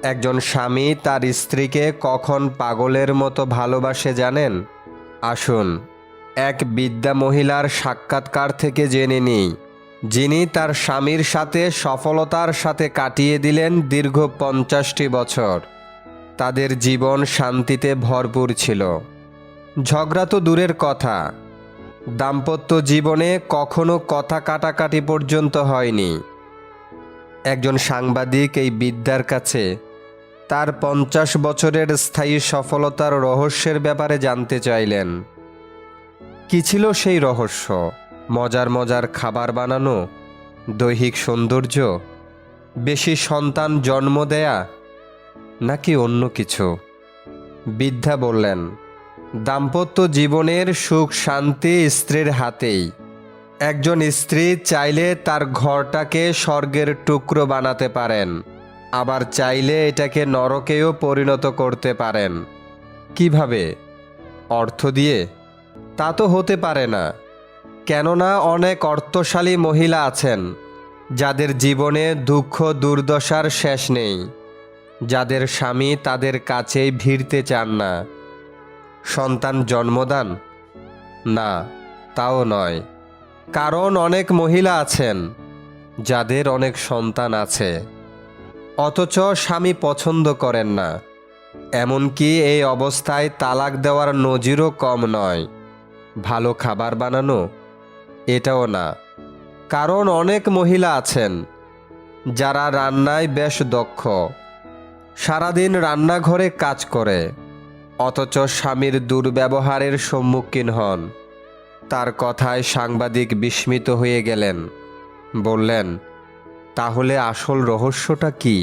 একজন স্বামী তার স্ত্রীকে কখন পাগলের মতো ভালোবাসে জানেন? আসুন এক বৃদ্ধা মহিলার সাক্ষাৎকার থেকে জেনে নিই, যিনি তার স্বামীর সাথে সফলতার সাথে কাটিয়ে দিলেন দীর্ঘ 50টি বছর। তাদের জীবন শান্তিতে ভরপুর ছিল। ঝগড়া তো দূরের কথা, দাম্পত্য জীবনে কখনো কথা কাটাকাটি পর্যন্ত হয়নি। একজন সাংবাদিক এই বৃদ্ধার কাছে তার 50 বছরের স্থায়ী সফলতার রহস্যের ব্যাপারে জানতে চাইলেন। কি ছিল সেই রহস্য? মজার মজার খাবার বানানো, দৈহিক সৌন্দর্য, বেশি সন্তান জন্ম দেয়া, নাকি অন্য কিছু? বৃদ্ধা বললেন, দাম্পত্য জীবনের সুখ শান্তি স্ত্রীর হাতেই। একজন স্ত্রী চাইলে তার ঘরটাকে স্বর্গের টুকরো বানাতে পারেন, আবার চাইলে এটাকে নরকেও পরিণত করতে পারেন। কিভাবে? অর্থ দিয়ে? তা তো হতে পারে না। কেননা অনেক অর্থশালী মহিলা আছেন যাদের জীবনে দুঃখ দুর্দশার শেষ নেই, যাদের স্বামী তাদের কাছেই ভিড়তে চান না। সন্তান জন্মদান? না, তাও নয়। কারণ অনেক মহিলা আছেন যাদের অনেক সন্তান আছে, অথচ স্বামী পছন্দ করেন না। এমনকি এই অবস্থায় তালাক দেওয়ার নজিরও কম নয়। ভালো খাবার বানানো? এটাও না। কারণ অনেক মহিলা আছেন যারা রান্নায় বেশ দক্ষ, সারাদিন রান্নাঘরে কাজ করে, অথচ স্বামীর দুর্ব্যবহারের সম্মুখীন হন। তার কথায় সাংবাদিক বিস্মিত হয়ে গেলেন। বললেন, তাহলে আসল রহস্যটা কি?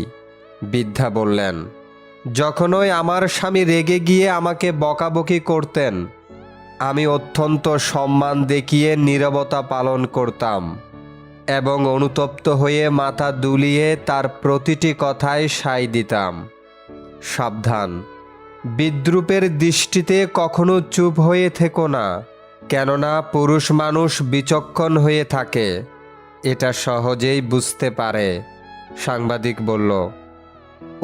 বৃদ্ধা বললেন, যখনই আমার স্বামী রেগে গিয়ে আমাকে বকাবকি করতেন, আমি অত্যন্ত সম্মান দেখিয়ে নীরবতা পালন করতাম এবং অনুতপ্ত হয়ে মাথা দুলিয়ে তার প্রতিটি কথায় সায় দিতাম। সাবধান, বিদ্রূপের দৃষ্টিতে কখনো চুপ হয়ে থেকো না, কেননা পুরুষ মানুষ বিচক্ষণ হয়ে থাকে, এটা সহজেই বুঝতে পারে। সাংবাদিক বলল,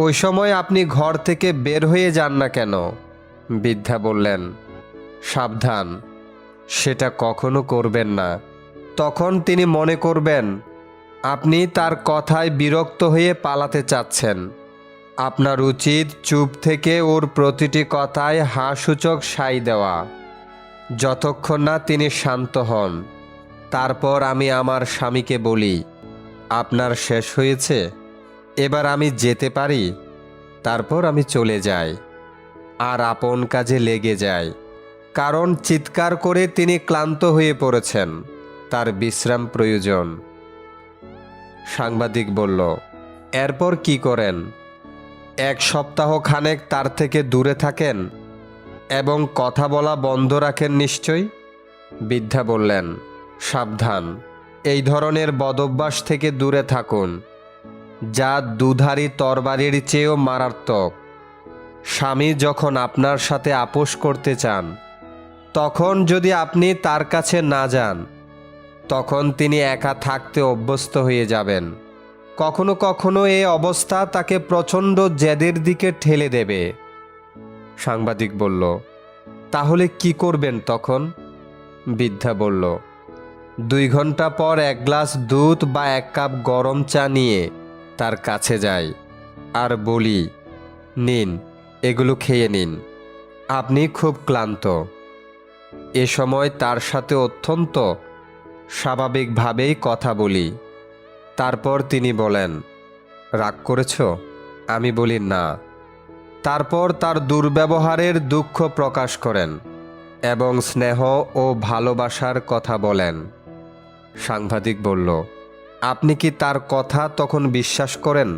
ওই সময় আপনি ঘর থেকে বের হয়ে যান না কেন? বৃদ্ধা বললেন, সাবধান, সেটা কখনো করবেন না। তখন তিনি মনে করবেন আপনি তার কথায় বিরক্ত হয়ে পালাতে চাচ্ছেন। আপনার উচিত চুপ থেকে ওর প্রতিটি কথায় হাসূচক সায় দেওয়া, যতক্ষণ না তিনি শান্ত হন। তারপর আমি আমার স্বামীকে বলি, আপনার শেষ হয়েছে, এবার আমি যেতে পারি। তারপর আমি চলে যাই আর আপন কাজে লেগে যাই, কারণ চিৎকার করে তিনি ক্লান্ত হয়ে পড়েছেন, তার বিশ্রাম প্রয়োজন। সাংবাদিক বলল, এরপর কি করেন? 1 সপ্তাহ খানেক তার থেকে দূরে থাকেন এবং কথা বলা বন্ধ রাখেন নিশ্চয়ই? বৃদ্ধা বললেন, সাবধান, এই ধরনের বদভ্যাস থেকে দূরে থাকুন, যা দুধারী তরবারির চেয়েও মারাত্মক। স্বামী যখন আপনার সাথে আপোষ করতে চান, তখন যদি আপনি তার কাছে না যান, তখন তিনি একা থাকতে অভ্যস্ত হয়ে যাবেন। কখনো কখনো এই অবস্থা তাকে প্রচণ্ড জেদের দিকে ঠেলে দেবে। সাংবাদিক বলল, তাহলে কি করবেন তখন? বৃদ্ধা বলল, 2 ঘন্টা পর 1 গ্লাস দুধ বা 1 কাপ গরম চা নিয়ে তার কাছে যাই আর বলি, নিন, এগুলো খেয়ে নিন, আপনি খুব ক্লান্ত। এ সময় তার সাথে অত্যন্ত স্বাভাবিকভাবেই কথা বলি। তারপর তিনি বলেন, রাগ করেছ? আমি বলি, না। তারপর তার দুর্ব্যবহারের দুঃখ প্রকাশ করেন এবং স্নেহ ও ভালোবাসার কথা বলেন। সাংবাদিক বলল, আপনি কি তার কথা তখন বিশ্বাস করেন?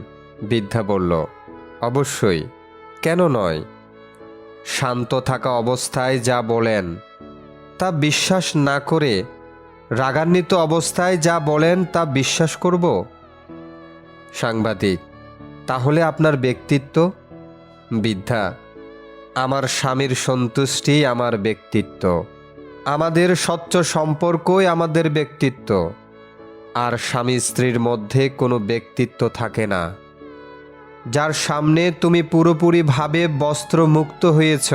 বৃদ্ধা বলল, অবশ্যই, কেন নয়? শান্ত থাকা অবস্থায় যা বলেন তা বিশ্বাস না করে রাগান্বিত অবস্থায় যা বলেন তা বিশ্বাস করব? সাংবাদিক, তাহলে আপনার ব্যক্তিত্ব? বৃদ্ধা, আমার স্বামীর সন্তুষ্টি আমার ব্যক্তিত্ব, আমাদের স্বচ্ছ সম্পর্কই আমাদের ব্যক্তিত্ব, আর স্বামী স্ত্রীর মধ্যে কোনো ব্যক্তিত্ব থাকে না। যার সামনে তুমি পুরোপুরিভাবে বস্ত্রমুক্ত হয়েছ,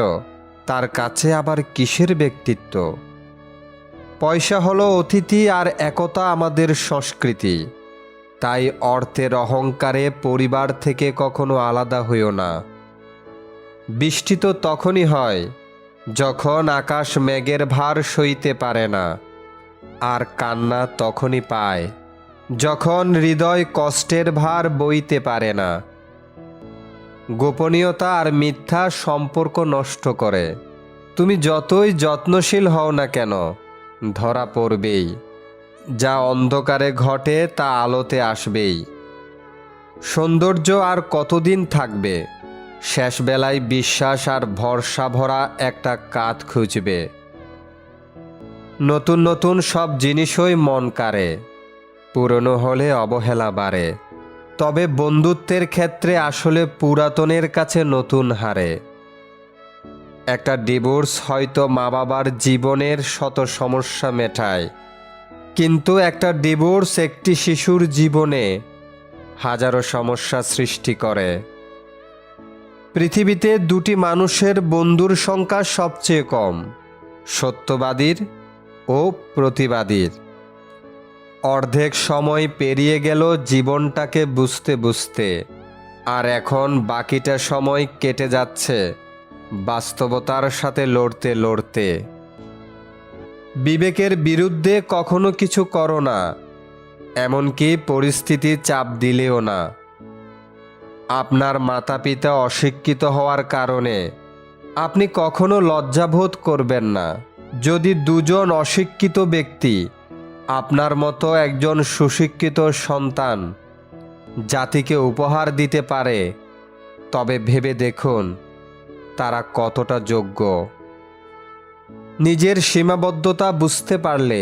তার কাছে আবার কিসের ব্যক্তিত্ব? পয়সা হলো অতিথি আর একতা আমাদের সংস্কৃতি। তাই অর্থের অহংকারে পরিবার থেকে কখনো আলাদা হইও না। বৃষ্টি তো তখনই হয় যখন আকাশ মেঘের ভার সইতে পারে না, আর কান্না তখনই পায় যখন হৃদয় কষ্টের ভার বইতে পারে না। গোপনীয়তা আর মিথ্যা সম্পর্ক নষ্ট করে। তুমি যতই যত্নশীল হও না কেন, ধরা পড়বেই। যা অন্ধকারে ঘটে তা আলোতে আসবেই। সৌন্দর্য আর কতদিন থাকবে? শেষ বেলায় বিশ্বাস আর ভরসা ভরা একটা কাঁধ খুঁজবে। নতুন নতুন সব জিনিসই মন কাড়ে, পুরনো হলে অবহেলা বাড়ে। তবে বন্ধুত্বের ক্ষেত্রে আসলে পুরাতনের কাছে নতুন হারে। একটা ডিভোর্স হয়তো মা বাবার জীবনের শত সমস্যা মেটায়, কিন্তু একটা ডিভোর্স একটি শিশুর জীবনে হাজারো সমস্যা সৃষ্টি করে। পৃথিবীতে দুটি মানুষের বন্ধুর সংখ্যা সবচেয়ে কম, সত্যবাদীর ও প্রতিবাদীর। অর্ধেক সময় পেরিয়ে গেল জীবনটাকে বুঝতে বুঝতে, আর এখন বাকিটা সময় কেটে যাচ্ছে বাস্তবতার সাথে লড়তে লড়তে। বিবেকের বিরুদ্ধে কখনো কিছু করো না, এমনকি পরিস্থিতি চাপ দিলেও না। আপনার মাতা পিতা অশিক্ষিত হওয়ার কারণে আপনি কখনো লজ্জাবোধ করবেন না। যদি দুজন অশিক্ষিত ব্যক্তি আপনার মতো একজন সুশিক্ষিত সন্তান জাতিকে উপহার দিতে পারে, তবে ভেবে দেখুন তারা কতটা যোগ্য। নিজের সীমাবদ্ধতা বুঝতে পারলে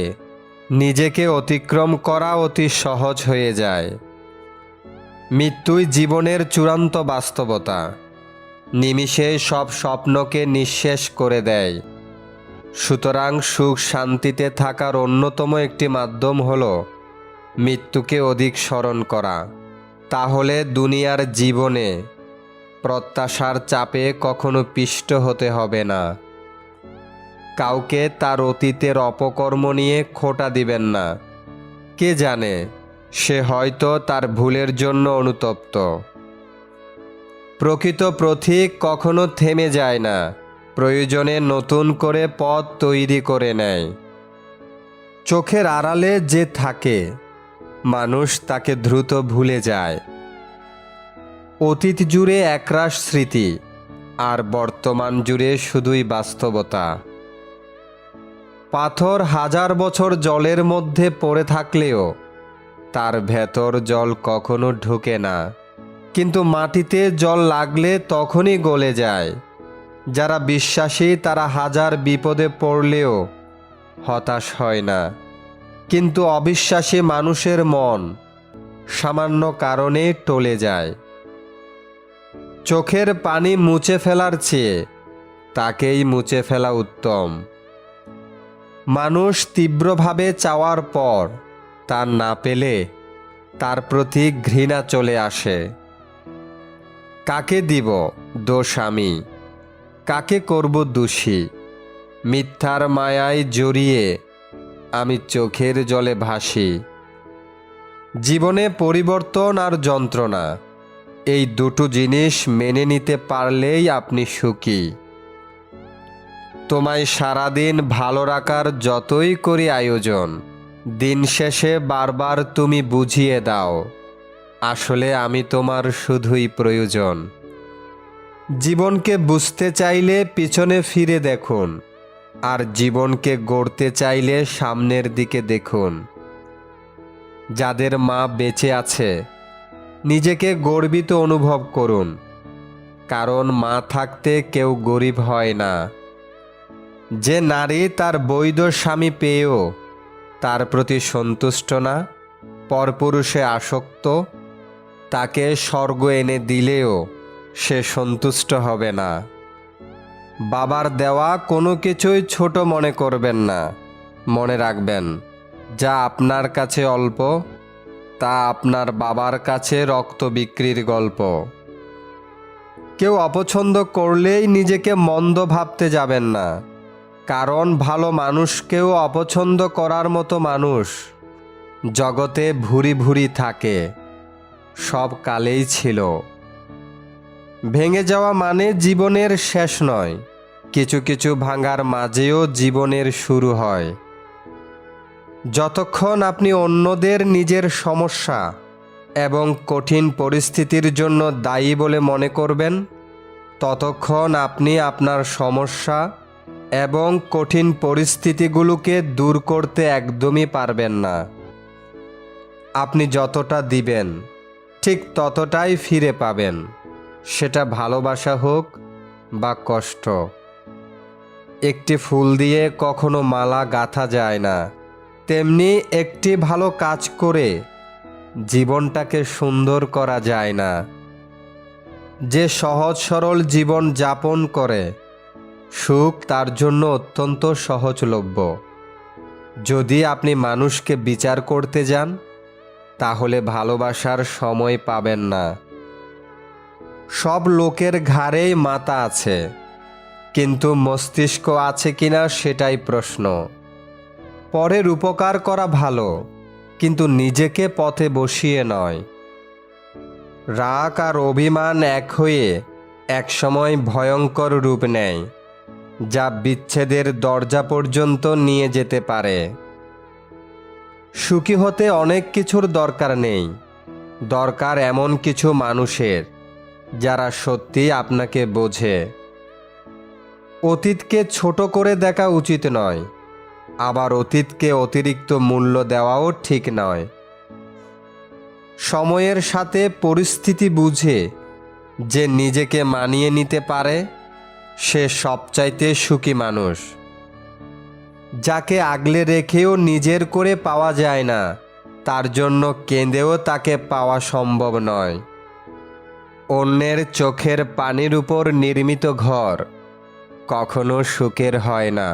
নিজেকে অতিক্রম করা অতি সহজ হয়ে যায়। মৃত্যুই জীবনের চূড়ান্ত বাস্তবতা, নিমিষে সব স্বপ্নকে নিঃশেষ করে দেয়। সুতরাং সুখ শান্তিতে থাকার অন্যতম একটি মাধ্যম হল মৃত্যুকে অধিক স্মরণ করা। তাহলে দুনিয়ার জীবনে প্রত্যাশার চাপে কখনো পিষ্ট হতে হবে না। কাউকে তার অতীতের অপকর্ম নিয়ে খোঁটা দিবেন না। কে জানে, সে হয়তো তার ভুলের জন্য অনুতপ্ত। প্রকৃত পথিক কখনো থেমে যায় না, প্রয়োজনে নতুন করে পথ তৈরি করে নেয়। চোখের আড়ালে যে থাকে, মানুষ তাকে দ্রুত ভুলে যায়। অতীত জুড়ে একরাশ স্মৃতি, আর বর্তমান জুড়ে শুধুই বাস্তবতা। পাথর হাজার বছর জলের মধ্যে পড়ে থাকলেও তার ভেতর জল কখনো ঢুকে না, কিন্তু মাটিতে জল লাগলে তখনই গলে যায়। যারা বিশ্বাসী তারা হাজার বিপদে পড়লেও হতাশ হয় না, কিন্তু অবিশ্বাসী মানুষের মন সামান্য কারণে টলে যায়। চোখের পানি মুছে ফেলার চেয়ে তাকেই মুছে ফেলা উত্তম। মানুষ তীব্রভাবে চাওয়ার পর তা না পেলে তার প্রতি ঘৃণা চলে আসে। কাকে দিব দোষ আমি, কাকে করব দোষী? মিথ্যার মায়ায় জড়িয়ে আমি চোখের জলে ভাসি। জীবনে পরিবর্তন আর যন্ত্রণা, এই দুটো জিনিস মেনে নিতে পারলেই আপনি সুখী। তোমায় সারাদিন ভালো রাখার যতই করি আয়োজন, দিন শেষে বারবার তুমি বুঝিয়ে দাও, আসলে আমি তোমার শুধুই প্রয়োজন। জীবনকে বুঝতে চাইলে পিছনে ফিরে দেখুন, আর জীবনকে গড়তে চাইলে সামনের দিকে দেখুন। যাদের মা বেঁচে আছে, নিজেকে গর্বিত অনুভব করুন, কারণ মা থাকতে কেউ গরিব হয় না। যে নারী তার বৈধ স্বামী পেয়েও তার প্রতি সন্তুষ্ট না, পরপুরুষে আসক্ত, তাকে স্বর্গ এনে দিলেও সে সন্তুষ্ট হবে না। বাবার দেওয়া কোনো কিছুই ছোট মনে করবেন না। মনে রাখবেন, যা আপনার কাছে অল্প তা আপনার বাবার কাছে রক্ত বিক্রির গল্প। কেউ অপছন্দ করলেই নিজেকে মন্দ ভাবতে যাবেন না, কারণ ভালো মানুষকেও অপছন্দ করার মতো মানুষ জগতে ভুরি ভুরি থাকে, সব কালেই ছিল। ভেঙে যাওয়া মানে জীবনের শেষ নয়, কিছু কিছু ভাঙার মাঝেও জীবনের শুরু হয়। যতক্ষণ আপনি অন্যদের নিজের সমস্যা এবং কঠিন পরিস্থিতির জন্য দায়ী বলে মনে করবেন, ততক্ষণ আপনি আপনার সমস্যা এবং কঠিন পরিস্থিতিগুলোকে দূর করতে একদমই পারবেন না। আপনি যতটা দিবেন ঠিক ততটাই ফিরে পাবেন, সেটা ভালোবাসা হোক বা কষ্ট। একটি ফুল দিয়ে কখনো মালা গাঁথা যায় না, তেমনি একটি ভালো কাজ করে জীবনটাকে সুন্দর করা যায় না। যে সহজ সরল জীবন যাপন করে, সুখ তার জন্য অত্যন্ত সহজলভ্য। যদি আপনি মানুষকে বিচার করতে যান, তাহলে ভালোবাসার সময় পাবেন না। সব লোকের ঘাড়েই মাথা আছে, কিন্তু মস্তিষ্ক আছে কিনা সেটাই প্রশ্ন। পরের উপকার করা ভালো, কিন্তু নিজেকে পথে বসিয়ে নয়। রাগ আর অভিমান এক হয়ে একসময় ভয়ঙ্কর রূপ নেয়, যা বিচ্ছেদের দরজা পর্যন্ত নিয়ে যেতে পারে। সুখী হতে অনেক কিছুর দরকার নেই, দরকার এমন কিছু মানুষের যারা সত্যি আপনাকে বোঝে। অতীতকে ছোট করে দেখা উচিত নয়, আবার অতীতকে অতিরিক্ত মূল্য দেওয়াও ঠিক নয়। সময়ের সাথে পরিস্থিতি বুঝে যে নিজেকে মানিয়ে নিতে পারে, সে সবচাইতে সুখী মানুষ। যাকে আগলে রেখেও নিজের করে পাওয়া যায় না, তার জন্য কেঁদেও তাকে পাওয়া সম্ভব নয়। অন্যের চোখের পানির উপর নির্মিত ঘর কখনো সুখের হয় না।